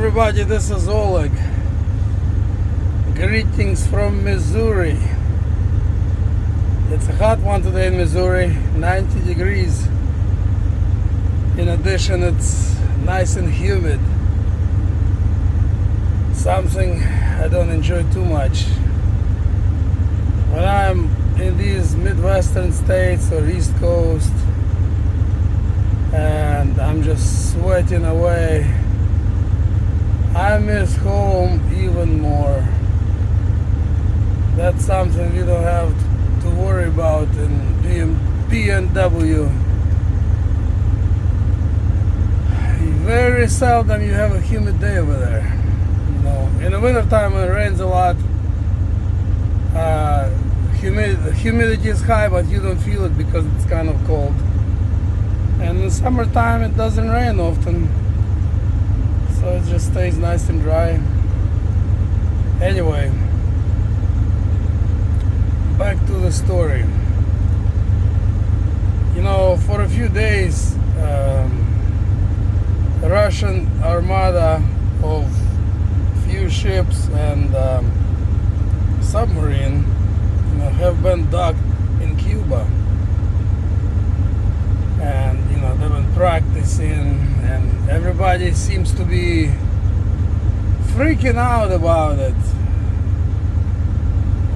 everybody, this is Oleg. Greetings from Missouri. It's a hot one today in Missouri, 90 degrees. In addition, it's nice and humid. Something I don't enjoy too much. When I'm in these Midwestern states or East Coast and I'm just sweating away, I miss home even more. That's something you don't have to worry about in BMW. Very seldom you have a humid day over there. You know, in the wintertime when it rains a lot, humidity is high, but you don't feel it because it's kind of cold. And in summertime it doesn't rain often, so it just stays nice and dry. Anyway, back to the story. You know, for a few days, the Russian armada of few ships and submarine, you know, have been docked in Cuba, and you know they've been practicing, and everybody seems to be freaking out about it.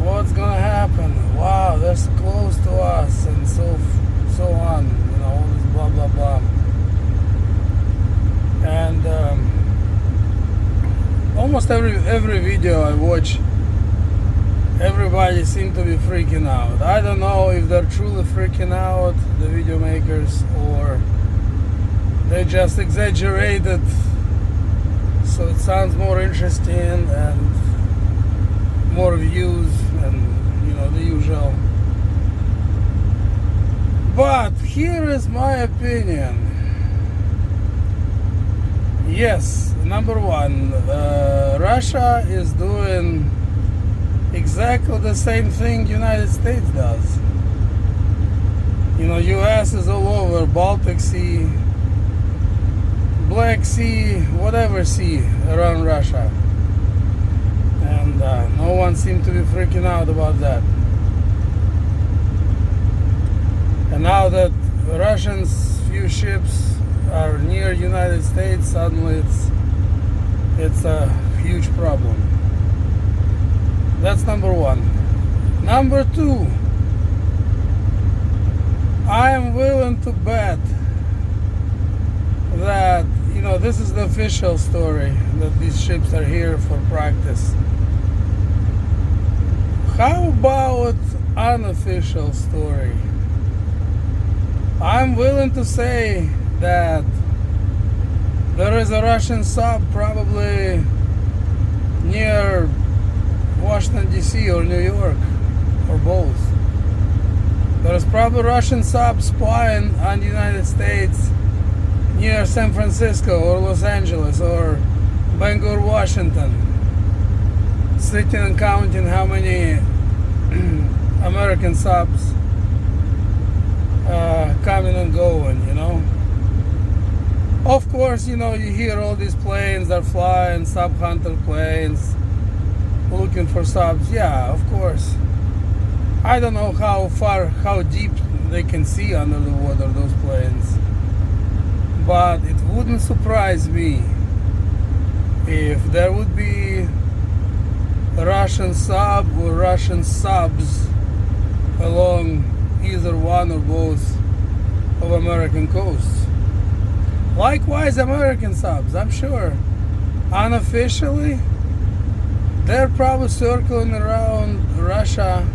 What's gonna happen? Wow, they're so close to us, and so on. You know, all this blah blah blah. And almost every video I watch, everybody seems to be freaking out. I don't know if they're truly freaking out, the video makers, or they just exaggerated so it sounds more interesting and more views and, you know, the usual. But here is my opinion. Yes, number one, Russia is doing exactly the same thing United States does. You know, US is all over Baltic Sea, Black Sea, whatever sea around Russia. And no one seemed to be freaking out about that. And now that Russians' few ships are near United States, suddenly it's a huge problem. That's number one. Number two, I am willing to bet that, you know, this is the official story, that these ships are here for practice. How about unofficial story? I'm willing to say that there is a Russian sub probably near Washington DC or New York, or both. There is probably Russian sub spying on the United States near San Francisco or Los Angeles or Bangor, Washington, sitting and counting how many American subs coming and going, you know. Of course, you know, you hear all these planes are flying, sub-hunter planes, looking for subs. Yeah, of course. I don't know how deep they can see under the water, those planes. But it wouldn't surprise me if there would be a Russian sub or Russian subs along either one or both of American coasts. Likewise, American subs, I'm sure, unofficially, they're probably circling around Russia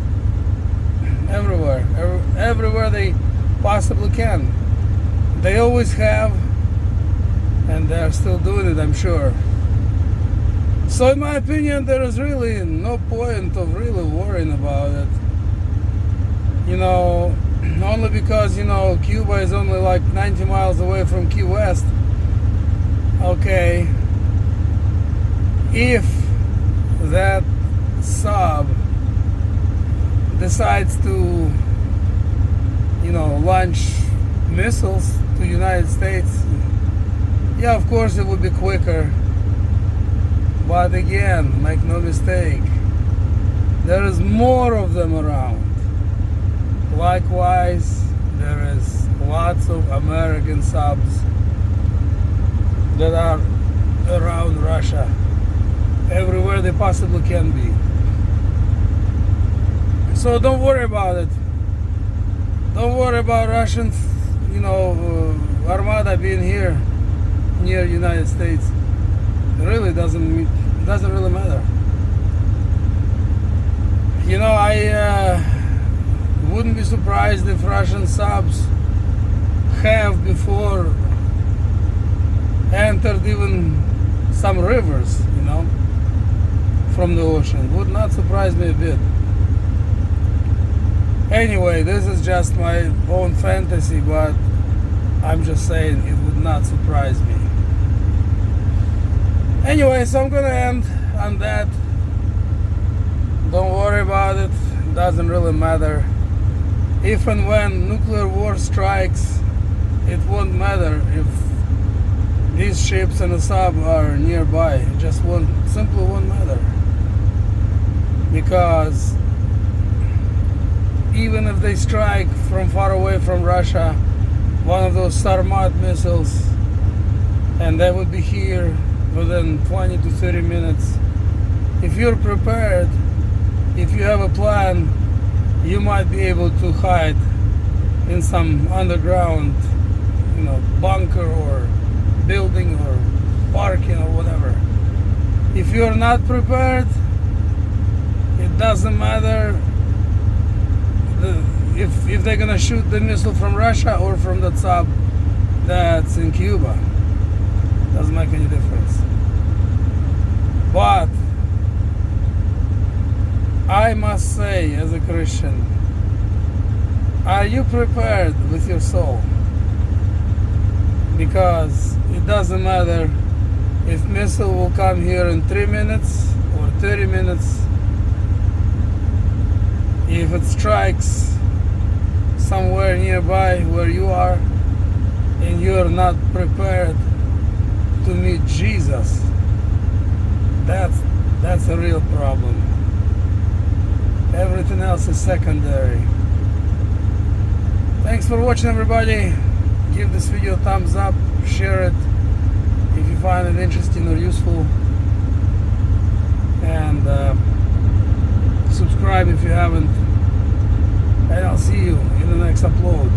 everywhere they possibly can. They always have, and they're still doing it, I'm sure. So in my opinion, there is really no point of really worrying about it. You know, only because, you know, Cuba is only like 90 miles away from Key West. Okay, if that sub decides to, you know, launch missiles to the United States, yeah, of course it would be quicker But again, make no mistake, there is more of them around. Likewise, there is lots of American subs that are around Russia, everywhere they possibly can be. So don't worry about it. Don't worry about Russian, armada being here near United States. It really doesn't really matter. I wouldn't be surprised if Russian subs have before entered even some rivers, from the ocean. Would not surprise me a bit. Anyway, this is just my own fantasy, but I'm just saying it would not surprise me. Anyway, so I'm gonna end on that. Don't worry about it. It doesn't really matter. If and when nuclear war strikes, it won't matter if these ships and the sub are nearby. It just simply won't matter. Because even if they strike from far away from Russia, one of those armada missiles, and they would be here within 20 to 30 minutes. If you're prepared, if you have a plan, you might be able to hide in some underground, bunker or building or parking or whatever. If you're not prepared, it doesn't matter if they're gonna shoot the missile from Russia or from the sub that's in Cuba. Doesn't make any difference. But I must say, as a Christian, are you prepared with your soul? Because it doesn't matter if missile will come here in 3 minutes or 30 minutes. If it strikes somewhere nearby where you are and you are not prepared to meet Jesus, that's a real problem. Everything else is secondary. Thanks for watching, everybody. Give this video a thumbs up, share it if you find it interesting or useful, and subscribe if you haven't, and I'll see you in the next upload.